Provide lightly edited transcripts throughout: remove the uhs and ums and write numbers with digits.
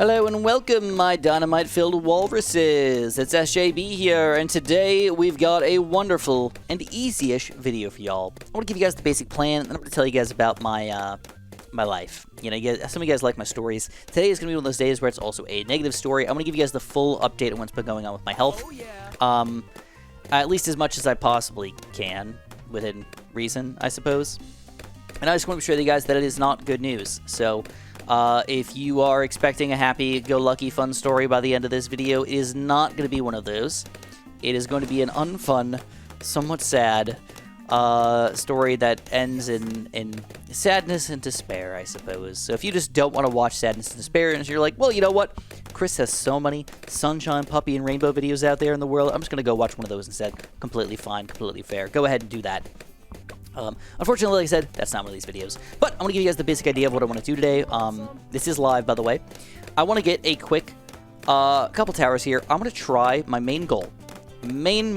Hello and welcome, my dynamite-filled walruses. It's SJB here, and today we've got a wonderful and easy-ish video for y'all. I want to give you guys the basic plan, and I'm going to tell you guys about my my life. You know, some of you guys like my stories. Today is going to be one of those days where it's also a negative story. I'm going to give you guys the full update on what's been going on with my health. At least as much as I possibly can, within reason, I suppose. And I just want to show you guys that it is not good news. So, if you are expecting a happy-go-lucky fun story by the end of this video, it is not going to be one of those. It is going to be an unfun, somewhat sad story that ends in sadness and despair, I suppose. So if you just don't want to watch sadness and despair, and you're like, well, you know what? Chris has so many sunshine, puppy, and rainbow videos out there in the world. I'm just going to go watch one of those instead. Completely fine, completely fair. Go ahead and do that. Unfortunately, like I said, that's not one of these videos. But I'm going to give you guys the basic idea of what I want to do today. This is live, by the way. I want to get a quick couple towers here. I'm going to try my main goal. Main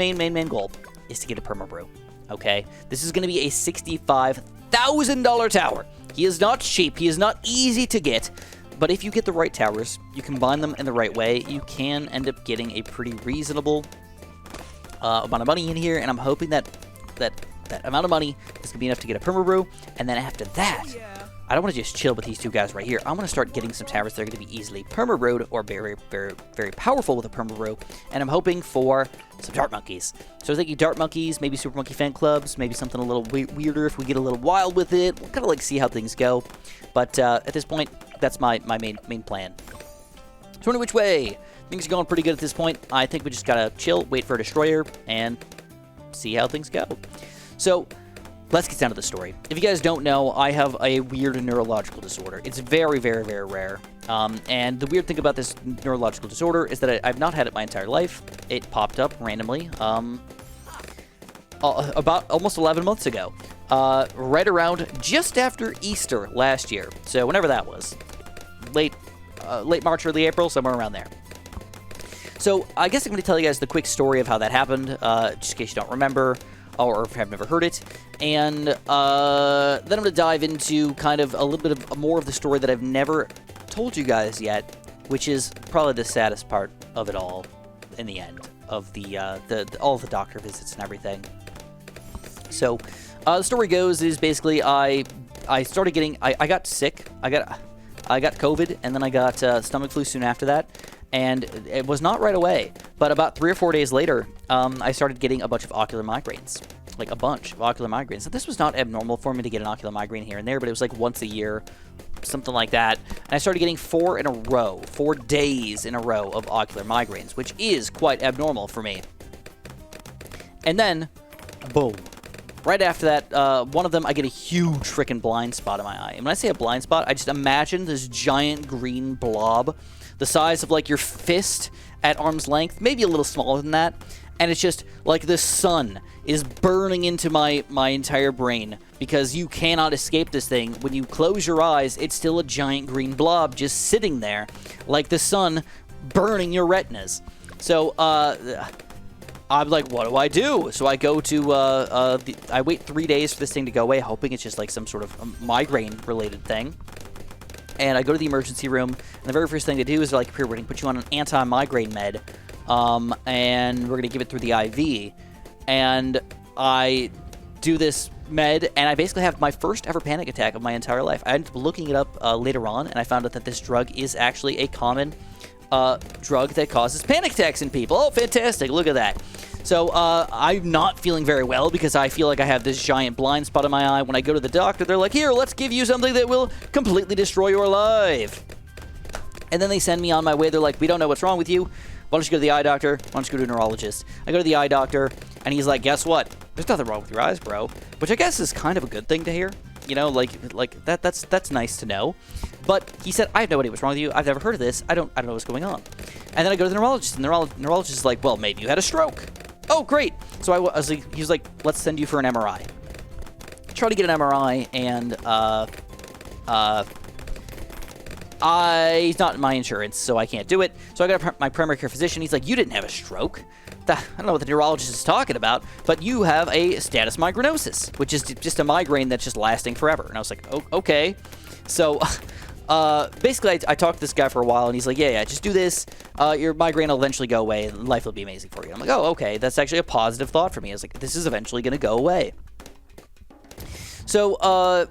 goal is to get a perma brew. Okay? This is going to be a $65,000 tower. He is not cheap. He is not easy to get. But if you get the right towers, you combine them in the right way, you can end up getting a pretty reasonable amount of money in here. And I'm hoping that amount of money is going to be enough to get a perma brew, and then after that, I don't want to just chill with these two guys right here. I'm going to start getting some towers that are going to be easily perma brewed or very, very, very powerful with a perma brew, and I'm hoping for some dart monkeys. So I was thinking dart monkeys, maybe super monkey fan clubs, maybe something a little weirder if we get a little wild with it. We'll kind of like see how things go, but at this point, that's my main plan. So in which way? Things are going pretty good at this point. I think we just gotta chill, wait for a destroyer, and see how things go. So, let's get down to the story. If you guys don't know, I have a weird neurological disorder. It's very, very, very rare. And the weird thing about this neurological disorder is that I've not had it my entire life. It popped up randomly about almost 11 months ago. Right around just after Easter last year. So, whenever that was. Late March, early April, somewhere around there. So, I guess I'm going to tell you guys the quick story of how that happened, just in case you don't remember, or have never heard it, and then I'm going to dive into kind of a little bit of more of the story that I've never told you guys yet, which is probably the saddest part of it all in the end, of all the doctor visits and everything. So, the story goes is basically I started getting, I got sick, I got COVID, and then I got stomach flu soon after that. And it was not right away, but about 3 or 4 days later, I started getting a bunch of ocular migraines. Like, a bunch of ocular migraines. So this was not abnormal for me to get an ocular migraine here and there, but it was like once a year, something like that. And I started getting 4 days in a row of ocular migraines, which is quite abnormal for me. And then, boom. Right after that, one of them, I get a huge freaking blind spot in my eye. And when I say a blind spot, I just imagine this giant green blob the size of, like, your fist at arm's length, maybe a little smaller than that, and it's just like the sun is burning into my entire brain, because you cannot escape this thing. When you close your eyes, it's still a giant green blob just sitting there, like the sun burning your retinas. So, I'm like, what do I do? So I go to, I wait 3 days for this thing to go away, hoping it's just like some sort of migraine-related thing. And I go to the emergency room, and the very first thing they do is they're like, here, we're going to put you on an anti-migraine med, and we're going to give it through the IV. And I do this med, and I basically have my first ever panic attack of my entire life. I ended up looking it up later on, and I found out that this drug is actually a common drug that causes panic attacks in people. Oh, fantastic, look at that. So, I'm not feeling very well because I feel like I have this giant blind spot in my eye. When I go to the doctor, they're like, here, let's give you something that will completely destroy your life. And then they send me on my way. They're like, we don't know what's wrong with you. Why don't you go to the eye doctor? Why don't you go to a neurologist? I go to the eye doctor, and he's like, guess what? There's nothing wrong with your eyes, bro. Which I guess is kind of a good thing to hear. You know, like that's nice to know. But he said, I have no idea what's wrong with you. I've never heard of this. I don't know what's going on. And then I go to the neurologist, and the neurologist is like, well, maybe you had a stroke. Oh, great. So I was like, he was like, let's send you for an MRI. I tried to get an MRI, and he's not in my insurance, so I can't do it. So I got my primary care physician. He's like, you didn't have a stroke. I don't know what the neurologist is talking about, but you have a status migrainosis, which is just a migraine that's just lasting forever. And I was like, oh, okay. So basically, I talked to this guy for a while, and he's like, yeah, just do this. Your migraine will eventually go away, and life will be amazing for you. I'm like, oh, okay, that's actually a positive thought for me. I was like, this is eventually going to go away. So,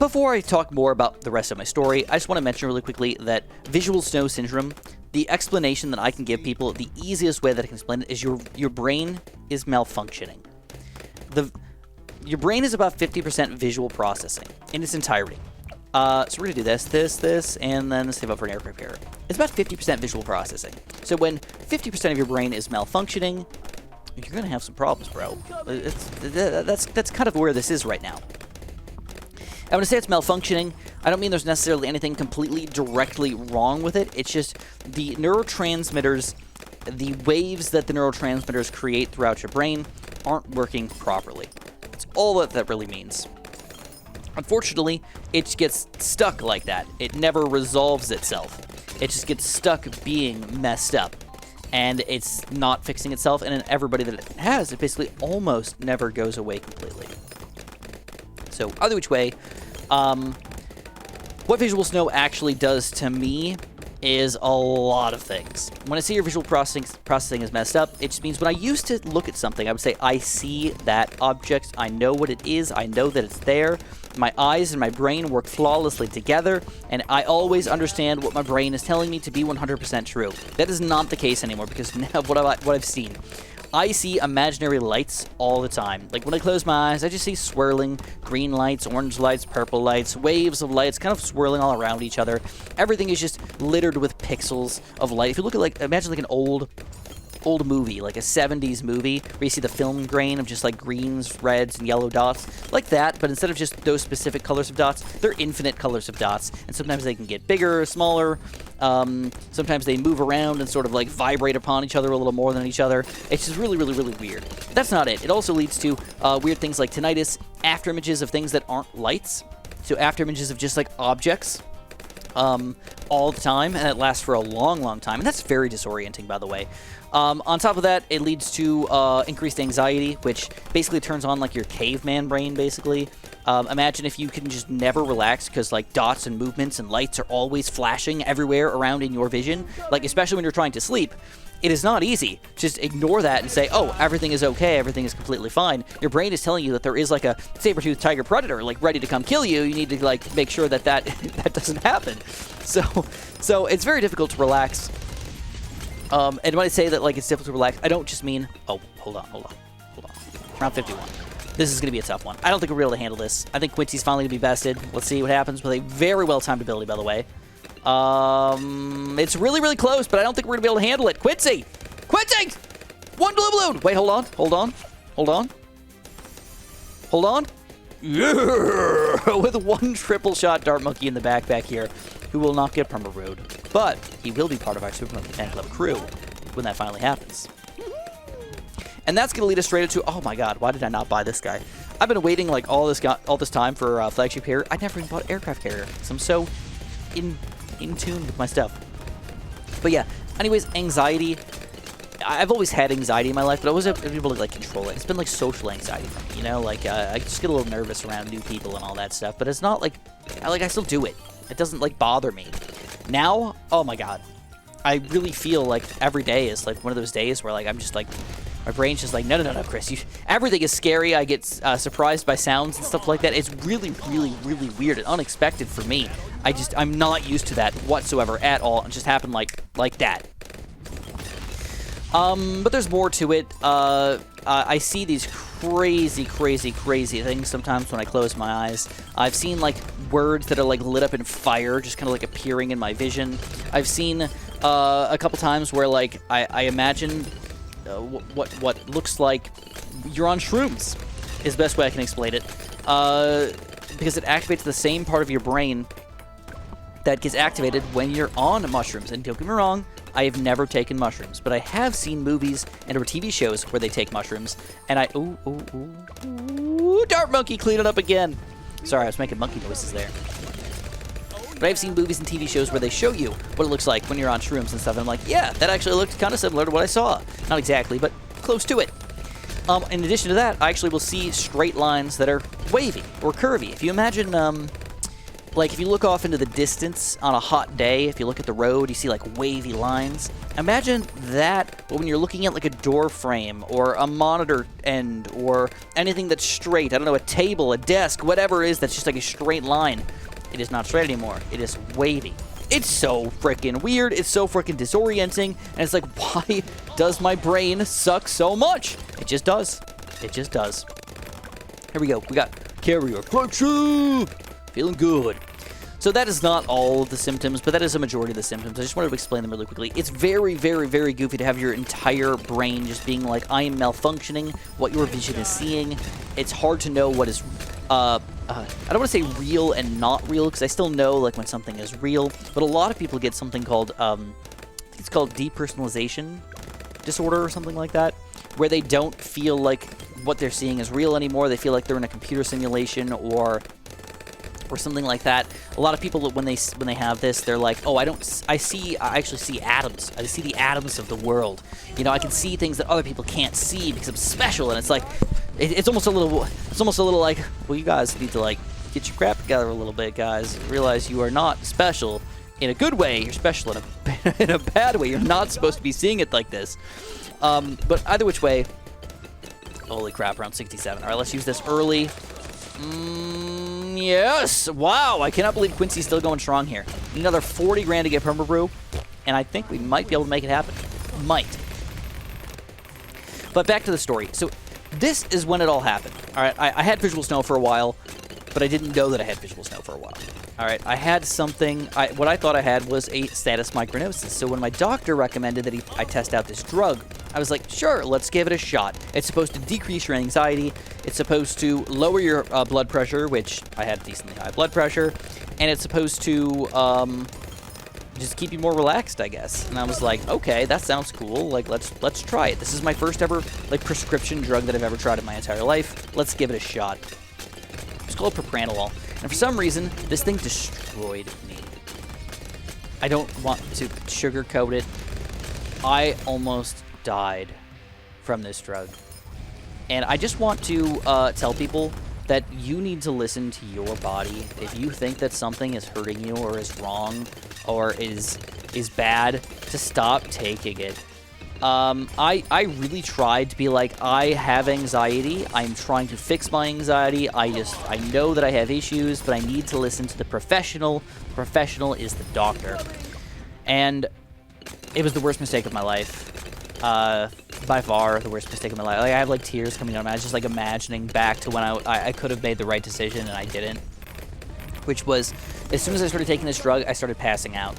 before I talk more about the rest of my story, I just want to mention really quickly that visual snow syndrome, the explanation that I can give people, the easiest way that I can explain it is your brain is malfunctioning. Your brain is about 50% visual processing in its entirety. So we're going to do this, and then save up for an aircraft carrier. It's about 50% visual processing. So when 50% of your brain is malfunctioning, you're going to have some problems, bro. That's kind of where this is right now. And when I say it's malfunctioning, I don't mean there's necessarily anything completely directly wrong with it. It's just the neurotransmitters, the waves that the neurotransmitters create throughout your brain aren't working properly. That's all that really means. Unfortunately, it gets stuck like that. It never resolves itself. It just gets stuck being messed up. And it's not fixing itself, and in everybody that it has, it basically almost never goes away completely. So, either which way, what visual snow actually does to me is a lot of things. When I say your visual processing is messed up, it just means when I used to look at something, I would say, I see that object, I know what it is, I know that it's there, my eyes and my brain work flawlessly together, and I always understand what my brain is telling me to be 100% true. That is not the case anymore, because now of what I've seen. I see imaginary lights all the time. Like when I close my eyes, I just see swirling green lights, orange lights, purple lights, waves of lights kind of swirling all around each other. Everything is just littered with pixels of light. If you look at, like, imagine like an old movie, like a 70s movie, where you see the film grain of just like greens, reds, and yellow dots, like that, but instead of just those specific colors of dots, they're infinite colors of dots, and sometimes they can get bigger, smaller, sometimes they move around and sort of like vibrate upon each other a little more than each other. It's just really, really, really weird. That's not it. It also leads to weird things like tinnitus, after images of things that aren't lights, so after images of just like objects, all the time, and it lasts for a long, long time, and that's very disorienting, by the way. On top of that, it leads to increased anxiety, which basically turns on like your caveman brain, basically. Imagine if you can just never relax because like dots and movements and lights are always flashing everywhere around in your vision, like especially when you're trying to sleep. It is not easy. Just ignore that and say, oh, everything is okay, everything is completely fine. Your brain is telling you that there is like a saber-toothed tiger predator like ready to come kill you. You need to like make sure that that doesn't happen. So it's very difficult to relax. And when I say that like it's difficult to relax, I don't just mean, oh, hold on. Round 51. This is going to be a tough one. I don't think we'll be able to handle this. I think Quincy's finally going to be bested. Let's see what happens with a very well-timed ability, by the way. It's really, really close, but I don't think we're going to be able to handle it. Quincy! Quincy! One blue balloon! Wait, hold on. Yeah! With one triple shot Dart Monkey in the backpack here, who will not get perma road, but he will be part of our Super Monkey Fan Club crew when that finally happens. And that's going to lead us straight into, oh my god, why did I not buy this guy? I've been waiting like all this time for flagship carrier. I never even bought aircraft carrier because I'm so in tune with my stuff. But yeah, anyways, anxiety. I've always had anxiety in my life, but I wasn't able to like control it. It's been like social anxiety for me, you know? Like I just get a little nervous around new people and all that stuff, but it's not like I still do it. It doesn't like bother me. Now, oh my god. I really feel like every day is like one of those days where like I'm just like my brain's just like, no, Chris. Everything is scary. I get surprised by sounds and stuff like that. It's really, really, really weird and unexpected for me. I'm not used to that whatsoever at all. It just happened like that. But there's more to it. I see these crazy things sometimes when I close my eyes. I've seen like words that are like lit up in fire, just kind of like appearing in my vision. I've seen a couple times where like I imagine what looks like you're on shrooms is the best way I can explain it, because it activates the same part of your brain that gets activated when you're on mushrooms. And don't get me wrong, I have never taken mushrooms, but I have seen movies and or TV shows where they take mushrooms, and Dart Monkey clean it up again. Sorry, I was making monkey noises there. But I've seen movies and TV shows where they show you what it looks like when you're on shrooms and stuff, and I'm like, yeah, that actually looked kind of similar to what I saw. Not exactly, but close to it. In addition to that, I actually will see straight lines that are wavy or curvy. If you imagine, like, if you look off into the distance on a hot day, if you look at the road, you see, like, wavy lines. Imagine that, but when you're looking at, like, a door frame or a monitor end or anything that's straight. I don't know, a table, a desk, whatever it is that's just, like, a straight line. It is not straight anymore. It is wavy. It's so freaking weird. It's so freaking disorienting. And it's like, why does my brain suck so much? It just does. It just does. Here we go. We got carrier flagship. Feeling good. So that is not all of the symptoms, but that is a majority of the symptoms. I just wanted to explain them really quickly. It's very, very, very goofy to have your entire brain just being like, I am malfunctioning, what your vision is seeing. It's hard to know what is... I don't want to say real and not real, because I still know like when something is real, but a lot of people get something called, I think it's called depersonalization disorder or something like that, where they don't feel like what they're seeing is real anymore. They feel like they're in a computer simulation or something like that. A lot of people, when they have this, they're like, oh, I actually see atoms. I see the atoms of the world. You know, I can see things that other people can't see because I'm special, and it's like, it's almost a little like, well, you guys need to like get your crap together a little bit, guys. Realize you are not special in a good way. You're special in a bad way. You're not supposed to be seeing it like this. But either which way, holy crap, around 67. All right, let's use this early. Yes! Wow, I cannot believe Quincy's still going strong here. Another 40 grand to get perma brew, and I think we might be able to make it happen. Might. But back to the story. So this is when it all happened. All right, I had visual snow for a while, but I didn't know that I had visual snow for a while. All right, I had something, what I thought I had was a status migrainosis. So when my doctor recommended that I test out this drug, I was like, sure, let's give it a shot. It's supposed to decrease your anxiety. It's supposed to lower your blood pressure, which I had decently high blood pressure. And it's supposed to just keep you more relaxed, I guess. And I was like, okay, that sounds cool. Like, let's try it. This is my first ever like prescription drug that I've ever tried in my entire life. Let's give it a shot. It's called propranolol. And for some reason, this thing destroyed me. I don't want to sugarcoat it. I almost died from this drug. And I just want to tell people that you need to listen to your body. If you think that something is hurting you or is wrong or is bad, to stop taking it. I really tried to be like, I have anxiety. I'm trying to fix my anxiety. I know that I have issues, but I need to listen to the professional. The professional is the doctor. And it was the worst mistake of my life. By far the worst mistake of my life. Like, I have like tears coming out. I was just like imagining back to when I could have made the right decision and I didn't. Which was, as soon as I started taking this drug, I started passing out.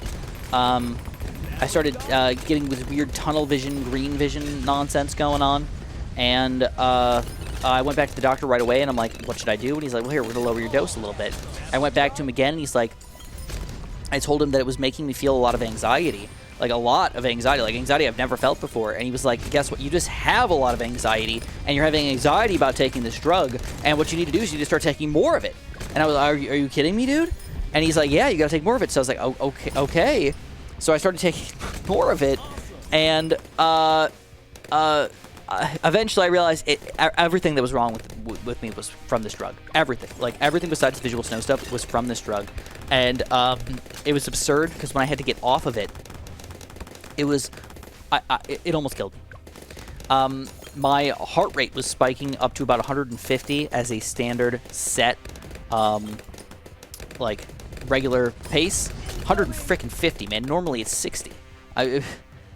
I started getting this weird tunnel vision, green vision nonsense going on. And I went back to the doctor right away, and I'm like, what should I do? And he's like, well, here, we're going to lower your dose a little bit. I went back to him again, and he's like, I told him that it was making me feel a lot of anxiety. Like, a lot of anxiety. Like, anxiety I've never felt before. And he was like, guess what? You just have a lot of anxiety, and you're having anxiety about taking this drug, and what you need to do is you need to start taking more of it. And I was like, are you kidding me, dude? And he's like, yeah, you got to take more of it. So I was like, oh, okay. So I started taking more of it, and eventually I realized everything that was wrong with me was from this drug. Everything. Like, everything besides the visual snow stuff was from this drug. And it was absurd, because when I had to get off of it, it was... it almost killed me. My heart rate was spiking up to about 150 as a standard set, like, regular pace. 150, man. Normally it's 60. It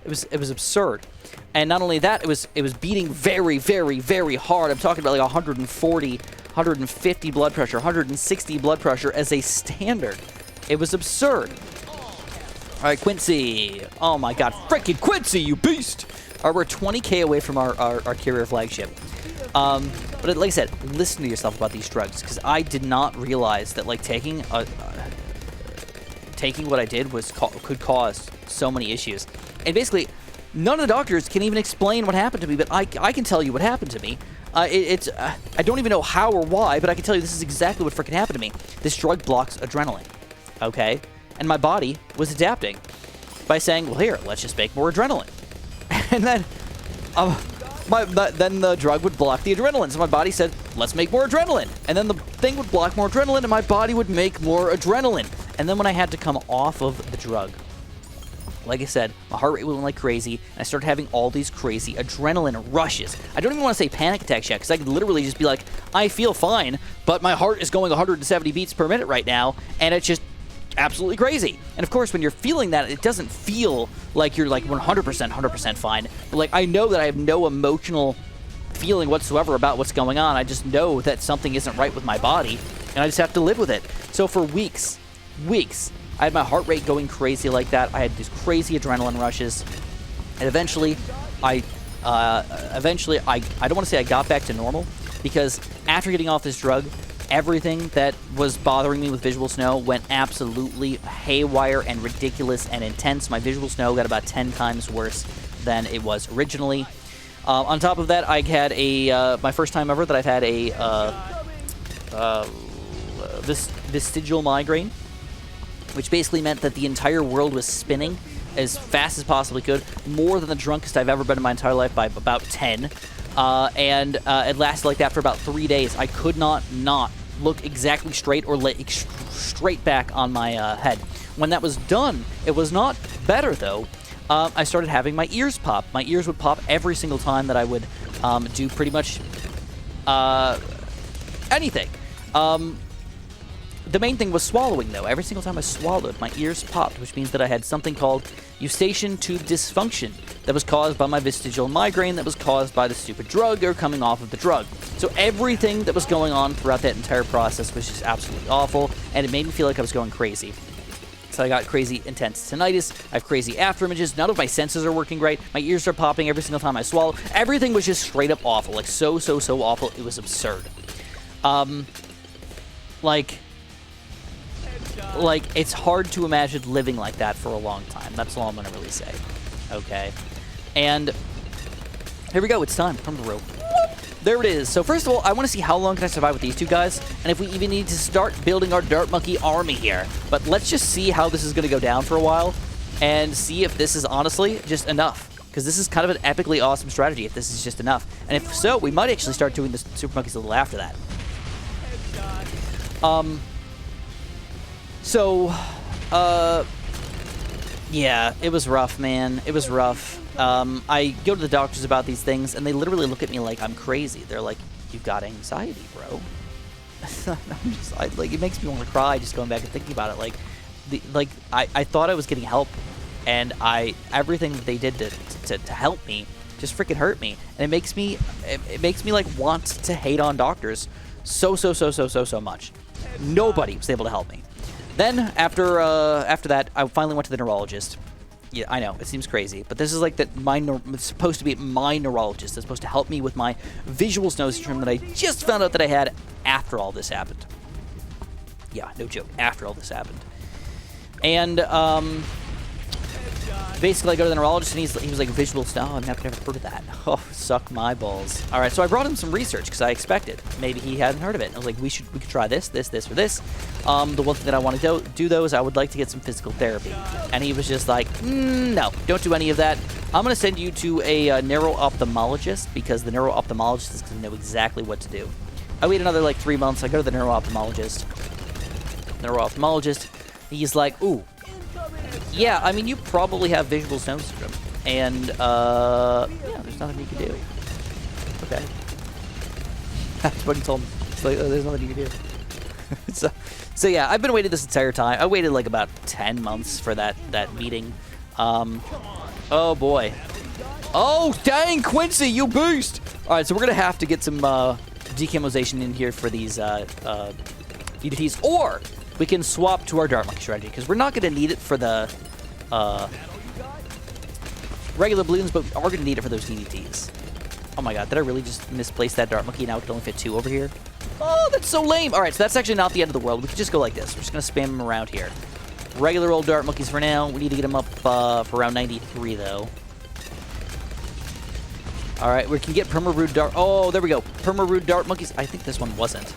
was absurd. And not only that, it was beating very, very, very hard. I'm talking about like 140, 150 blood pressure, 160 blood pressure as a standard. It was absurd. All right, Quincy. Oh my God, freaking Quincy, you beast! All right, we're 20K away from our carrier flagship. But like I said, listen to yourself about these drugs, because I did not realize that like taking what I did could cause so many issues. And basically, none of the doctors can even explain what happened to me, but I can tell you what happened to me. I don't even know how or why, but I can tell you this is exactly what freaking happened to me. This drug blocks adrenaline, okay? And my body was adapting by saying, well, here, let's just make more adrenaline. And then, then the drug would block the adrenaline. So my body said, let's make more adrenaline. And then thing would block more adrenaline, and my body would make more adrenaline. And then when I had to come off of the drug, like I said, my heart rate went like crazy, and I started having all these crazy adrenaline rushes. I don't even want to say panic attacks yet, because I could literally just be like, I feel fine, but my heart is going 170 beats per minute right now, and it's just absolutely crazy. And of course, when you're feeling that, it doesn't feel like you're like 100% fine. But like, I know that I have no emotional feeling whatsoever about what's going on. I just know that something isn't right with my body, and I just have to live with it. So for weeks, I had my heart rate going crazy like that. I had these crazy adrenaline rushes, and eventually I don't want to say I got back to normal, because after getting off this drug, everything that was bothering me with visual snow went absolutely haywire and ridiculous and intense. My visual snow got about 10 times worse than it was originally. On top of that, I had my first time ever that I've had a vestigial migraine, which basically meant that the entire world was spinning as fast as possibly could, more than the drunkest I've ever been in my entire life by about 10. And it lasted like that for about 3 days. I could not look exactly straight or lay straight back on my head. When that was done, it was not better though. I started having my ears pop. My ears would pop every single time that I would do pretty much anything. The main thing was swallowing, though. Every single time I swallowed, my ears popped, which means that I had something called eustachian tube dysfunction that was caused by my vestigial migraine that was caused by the stupid drug or coming off of the drug. So everything that was going on throughout that entire process was just absolutely awful, and it made me feel like I was going crazy. So I got crazy intense tinnitus, I have crazy after images, none of my senses are working right, my ears are popping every single time I swallow. Everything was just straight up awful, like so awful, it was absurd. Like, it's hard to imagine living like that for a long time. That's all I'm going to really say. Okay. And here we go. It's time. From the rope. There it is. So first of all, I want to see how long can I survive with these two guys, and if we even need to start building our Dart Monkey army here. But let's just see how this is going to go down for a while, and see if this is honestly just enough. Because this is kind of an epically awesome strategy if this is just enough. And if so, we might actually start doing the Super Monkeys a little after that. Yeah, it was rough, man. It was rough. I go to the doctors about these things, and they literally look at me like I'm crazy. They're like, "You've got anxiety, bro." It makes me want to cry just going back and thinking about it. I thought I was getting help, and everything that they did to help me just freaking hurt me, and it makes me like want to hate on doctors so much. Nobody was able to help me. Then, after that, I finally went to the neurologist. Yeah, I know, it seems crazy, but this is like it's supposed to be my neurologist that's supposed to help me with my visual snow syndrome that I just found out that I had after all this happened. Yeah, no joke, after all this happened. And, basically I go to the neurologist, and he was like, visual snow? I've never heard of that. Oh, suck my balls. All right, so I brought him some research, because I expected maybe he hadn't heard of it. I was like, we could try this, or this. The one thing that I want to do, though, is I would like to get some physical therapy. And he was just like, no, don't do any of that. I'm going to send you to a neuro-ophthalmologist, because the neuro-ophthalmologist is going to know exactly what to do. I wait another, like, 3 months. I go to the neuro-ophthalmologist. He's like, ooh, yeah, I mean, you probably have visual snow syndrome. And, yeah, there's nothing you can do. Okay. That's what he told me. It's like, oh, there's nothing you can do. So yeah, I've been waiting this entire time. I waited like about 10 months for that meeting. Oh boy. Oh, dang, Quincy, you beast! Alright, so we're gonna have to get some decamization in here for these DDTs, or we can swap to our Dart Monkey strategy, because we're not gonna need it for the regular balloons, but we are gonna need it for those DDTs. Oh my god, did I really just misplace that Dart Monkey? Now it can only fit 2 over here? Oh, that's so lame! Alright, so that's actually not the end of the world. We could just go like this. We're just gonna spam them around here. Regular old Dart Monkeys for now. We need to get them up for around 93, though. Alright, we can get perma-brewed Dart... Oh, there we go. Perma-brewed Dart Monkeys. I think this one wasn't.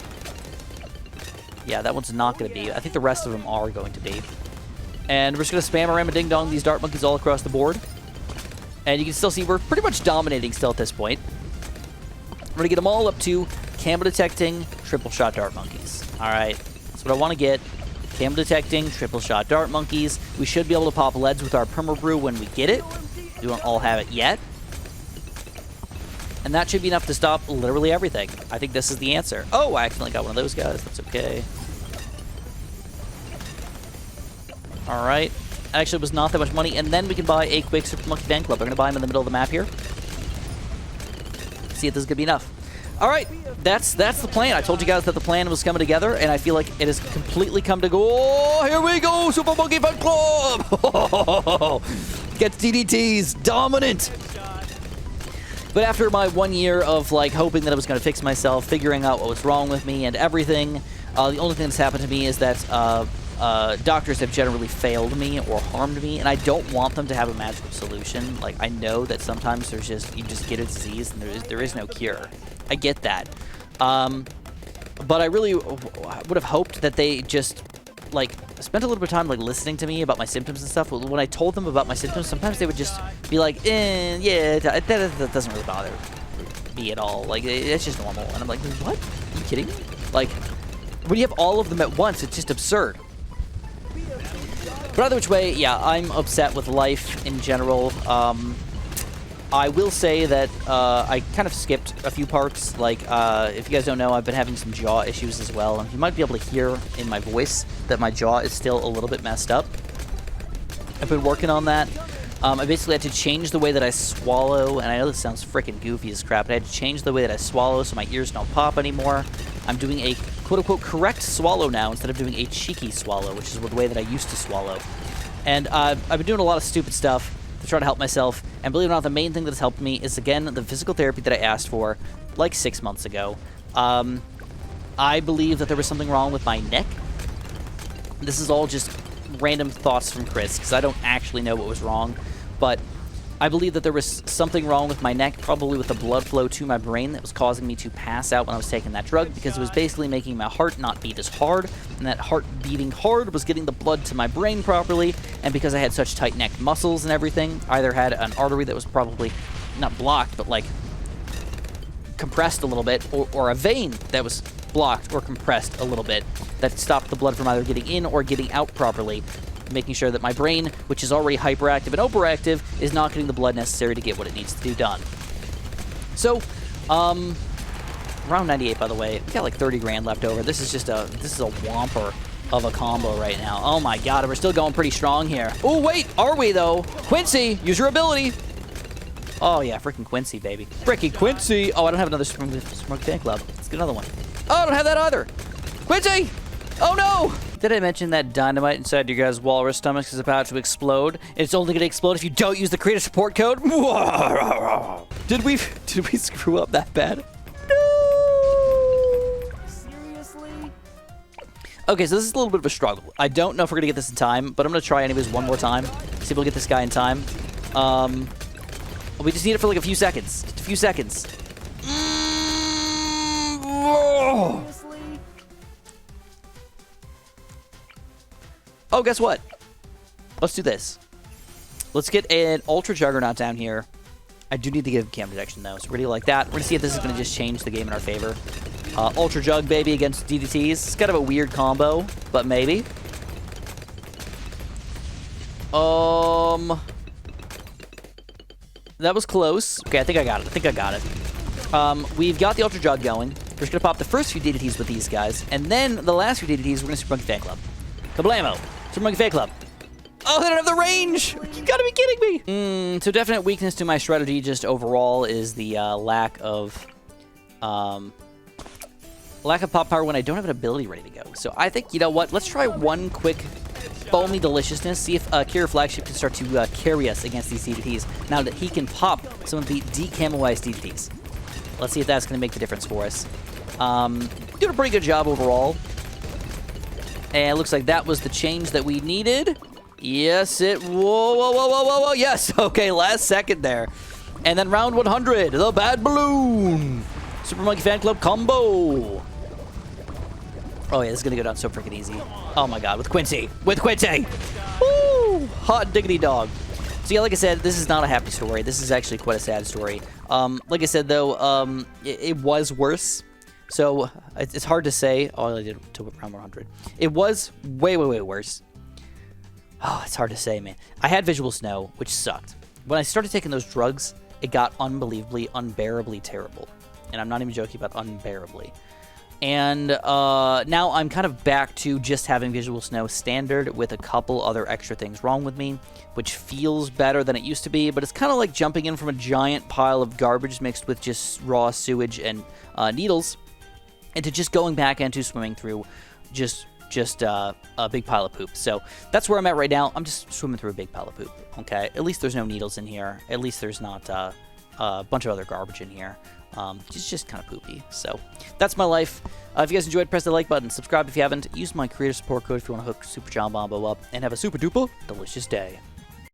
Yeah, that one's not going to be. I think the rest of them are going to be. And we're just going to spam around and ding-dong these Dart Monkeys all across the board. And you can still see we're pretty much dominating still at this point. We're going to get them all up to camo detecting, triple shot dart monkeys. All right, that's what I want to get. Camo detecting, triple shot dart monkeys. We should be able to pop leads with our perma brew when we get it. We don't all have it yet. And that should be enough to stop literally everything. I think this is the answer. Oh, I accidentally got one of those guys. That's okay. All right. Actually, it was not that much money. And then we can buy a quick Super Monkey Fan Club. We're going to buy him in the middle of the map here. See if this is going to be enough. All right. That's the plan. I told you guys that the plan was coming together, and I feel like it has completely come to go. Oh, here we go. Super Monkey Fan Club. Gets DDTs. Dominant. But after my 1 year of like hoping that I was going to fix myself, figuring out what was wrong with me and everything, the only thing that's happened to me is that doctors have generally failed me or harmed me, and I don't want them to have a magical solution. Like, I know that sometimes there's just, you just get a disease and there is no cure. I get that. But I really would have hoped that they just like spent a little bit of time like listening to me about my symptoms and stuff. When I told them about my symptoms, sometimes they would just be like, yeah, that doesn't really bother me at all. Like, it's just normal. And I'm like, what? Are you kidding me? Like, when you have all of them at once, it's just absurd. But either which way, yeah, I'm upset with life in general. I will say that I kind of skipped a few parts. Like, if you guys don't know, I've been having some jaw issues as well. And you might be able to hear in my voice that my jaw is still a little bit messed up. I've been working on that. I basically had to change the way that I swallow. And I know this sounds freaking goofy as crap, but I had to change the way that I swallow so my ears don't pop anymore. I'm doing a quote-unquote correct swallow now instead of doing a cheeky swallow, which is the way that I used to swallow. And I've been doing a lot of stupid stuff to try to help myself, and believe it or not, the main thing that has helped me is, again, the physical therapy that I asked for like 6 months ago. I believe that there was something wrong with my neck. This is all just random thoughts from Chris, because I don't actually know what was wrong, but I believe that there was something wrong with my neck, probably with the blood flow to my brain that was causing me to pass out when I was taking that drug, because it was basically making my heart not beat as hard, and that heart beating hard was getting the blood to my brain properly, and because I had such tight neck muscles and everything, I either had an artery that was probably not blocked, but like compressed a little bit, or a vein that was blocked or compressed a little bit that stopped the blood from either getting in or getting out properly, making sure that my brain, which is already hyperactive and overactive, is not getting the blood necessary to get what it needs to do done. So, round 98, by the way. We got like 30 grand left over. This is a whomper of a combo right now. Oh my god, we're still going pretty strong here. Oh wait, are we though? Quincy, use your ability. Oh yeah, freaking Quincy, baby. Freaking Quincy. Oh, I don't have another Smug Fan Club. Let's get another one. Oh, I don't have that either. Quincy! Oh no! Did I mention that dynamite inside your guys' walrus stomachs is about to explode? It's only going to explode if you don't use the creator support code? Did we screw up that bad? No! Seriously? Okay, so this is a little bit of a struggle. I don't know if we're going to get this in time, but I'm going to try anyways one more time. See if we'll get this guy in time. We just need it for like a few seconds. Just a few seconds. Seriously? Oh, guess what? Let's do this. Let's get an Ultra Juggernaut down here. I do need to give cam detection, though, so we're going to like that. We're going to see if this is going to just change the game in our favor. Ultra Jug, baby, against DDTs. It's kind of a weird combo, but maybe. That was close. Okay, I think I got it. We've got the Ultra Jug going. We're just going to pop the first few DDTs with these guys, and then the last few DDTs, we're going to Super Monkey Fan Club. Kablamo! Super Monkey Fan Club. Oh, they don't have the range! You gotta be kidding me! So definite weakness to my strategy just overall is the lack of pop power when I don't have an ability ready to go. So I think, you know what, let's try one quick foamy deliciousness, see if Kira Flagship can start to carry us against these DDTs now that he can pop some of the decamoized DDTs. Let's see if that's going to make the difference for us. Doing a pretty good job overall. And it looks like that was the change that we needed. Yes, whoa, yes, okay, last second there. And then round 100, the Bad Balloon. Super Monkey Fan Club combo. Oh yeah, this is gonna go down so freaking easy. Oh my god, with Quincy. Woo! Hot diggity dog. So yeah, like I said, this is not a happy story. This is actually quite a sad story. Like I said though, it was worse. So it's hard to say. Oh, I did to around 100. It was way, way, way worse. Oh, it's hard to say, man. I had visual snow, which sucked. When I started taking those drugs, it got unbelievably, unbearably terrible. And I'm not even joking about unbearably. And now I'm kind of back to just having visual snow standard with a couple other extra things wrong with me, which feels better than it used to be, but it's kind of like jumping in from a giant pile of garbage mixed with just raw sewage and needles into just going back into swimming through just a big pile of poop. So that's where I'm at right now. I'm just swimming through a big pile of poop, okay? At least there's no needles in here. At least there's not a bunch of other garbage in here. It's just kind of poopy. So that's my life. If you guys enjoyed, press the like button. Subscribe if you haven't. Use my creator support code if you want to hook Super John Bombo up. And have a super duper delicious day.